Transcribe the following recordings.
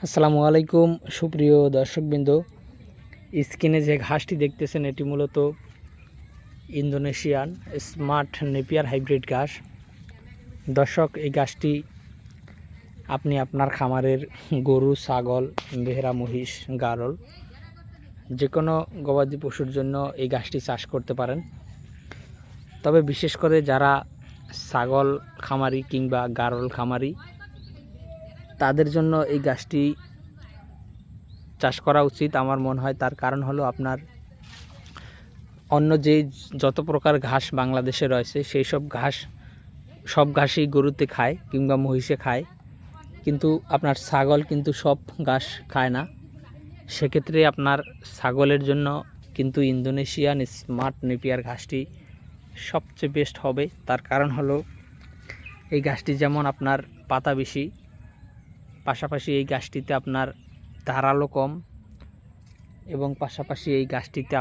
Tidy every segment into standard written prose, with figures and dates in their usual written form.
আসসালামু আলাইকুম সুপ্রিয় দর্শকবৃন্দ। স্ক্রিনে যে ঘাসটি দেখতেছেন এটি মূলত ইন্দোনেশিয়ান স্মার্ট নেপিয়ার হাইব্রিড ঘাস। দর্শক, এই ঘাসটি আপনি আপনার খামারের গরু, ছাগল, ভেড়া, মহিষ, গারল যে কোনো গবাদি পশুর জন্য এই ঘাসটি চাষ করতে পারেন। তবে বিশেষ করে যারা ছাগল খামারি কিংবা গারল খামারি তাদের জন্য এই ঘাসটি চাষ করা উচিত আমার মনে হয়। তার কারণ হলো আপনার অন্য যত প্রকার ঘাস বাংলাদেশে রয়েছে সেই সব ঘাসই গরুতে খায় কিংবা মহিষে খায়, কিন্তু আপনার ছাগল কিন্তু সব ঘাস খায় না। সেক্ষেত্রে আপনার ছাগলের জন্য কিন্তু ইন্দোনেশিয়ান স্মার্ট নেপিয়ার ঘাসটি সবচেয়ে বেস্ট হবে। তার কারণ হলো এই ঘাসটি যেমন আপনার পাতা বেশি, পাশাপাশি এই ঘাসটিতে আপনার ধারালো কম, এবং পাশাপাশি এই ঘাসটিতে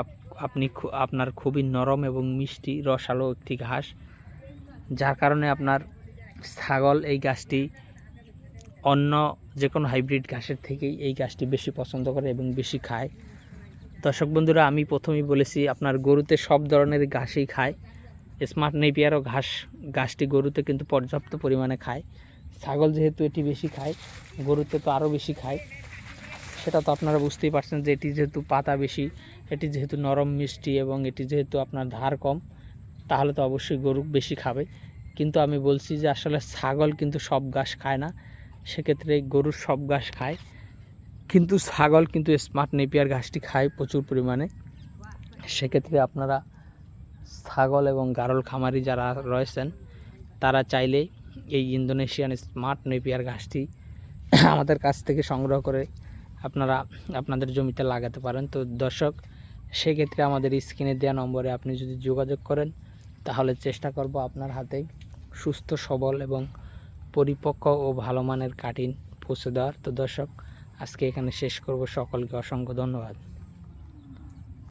আপনার খুবই নরম এবং মিষ্টি রসালো একটি ঘাস, যার কারণে আপনার ছাগল এই ঘাসটি অন্য যে কোনো হাইব্রিড ঘাসের থেকেই এই ঘাসটি বেশি পছন্দ করে এবং বেশি খায়। দর্শক বন্ধুরা, আমি প্রথমেই বলেছি আপনার গরুতে সব ধরনের ঘাসই খায়। স্মার্ট নেপিয়ারও ঘাসটি গরুতে কিন্তু পর্যাপ্ত পরিমাণে খায়। ছাগল যেহেতু এটি বেশি খায়, গরুতে তো আরও বেশি খায়। সেটা তো আপনারা বুঝতেই পারছেন যে এটি যেহেতু পাতা বেশি, এটি যেহেতু নরম মিষ্টি এবং এটি যেহেতু আপনার ধার কম, তাহলে তো অবশ্যই গরু বেশি খাবে। কিন্তু আমি বলছি যে আসলে ছাগল কিন্তু সব ঘাস খায় না, সেক্ষেত্রে গরুর সব ঘাস খায়, কিন্তু ছাগল কিন্তু স্মার্ট নেপিয়ার ঘাসটি খায় প্রচুর পরিমাণে। সেক্ষেত্রে আপনারা ছাগল এবং গারল খামারি যারা রয়েছেন তারা চাইলে এই ইন্দোনেশিয়ান স্মার্ট নেপিয়ার ঘাসটি আমাদের কাছ থেকে সংগ্রহ করে আপনারা আপনাদের জমিতে লাগাতে পারেন। তো দর্শক, সেক্ষেত্রে আমাদের স্ক্রিনে দেওয়া নম্বরে আপনি যদি যোগাযোগ করেন তাহলে চেষ্টা করব আপনার হাতে সুস্থ সবল এবং পরিপক্ক ও ভালো মানের কাটিং পৌঁছে দেওয়ার। তো দর্শক, আজকে এখানে শেষ করব। সকলকে অসংখ্য ধন্যবাদ।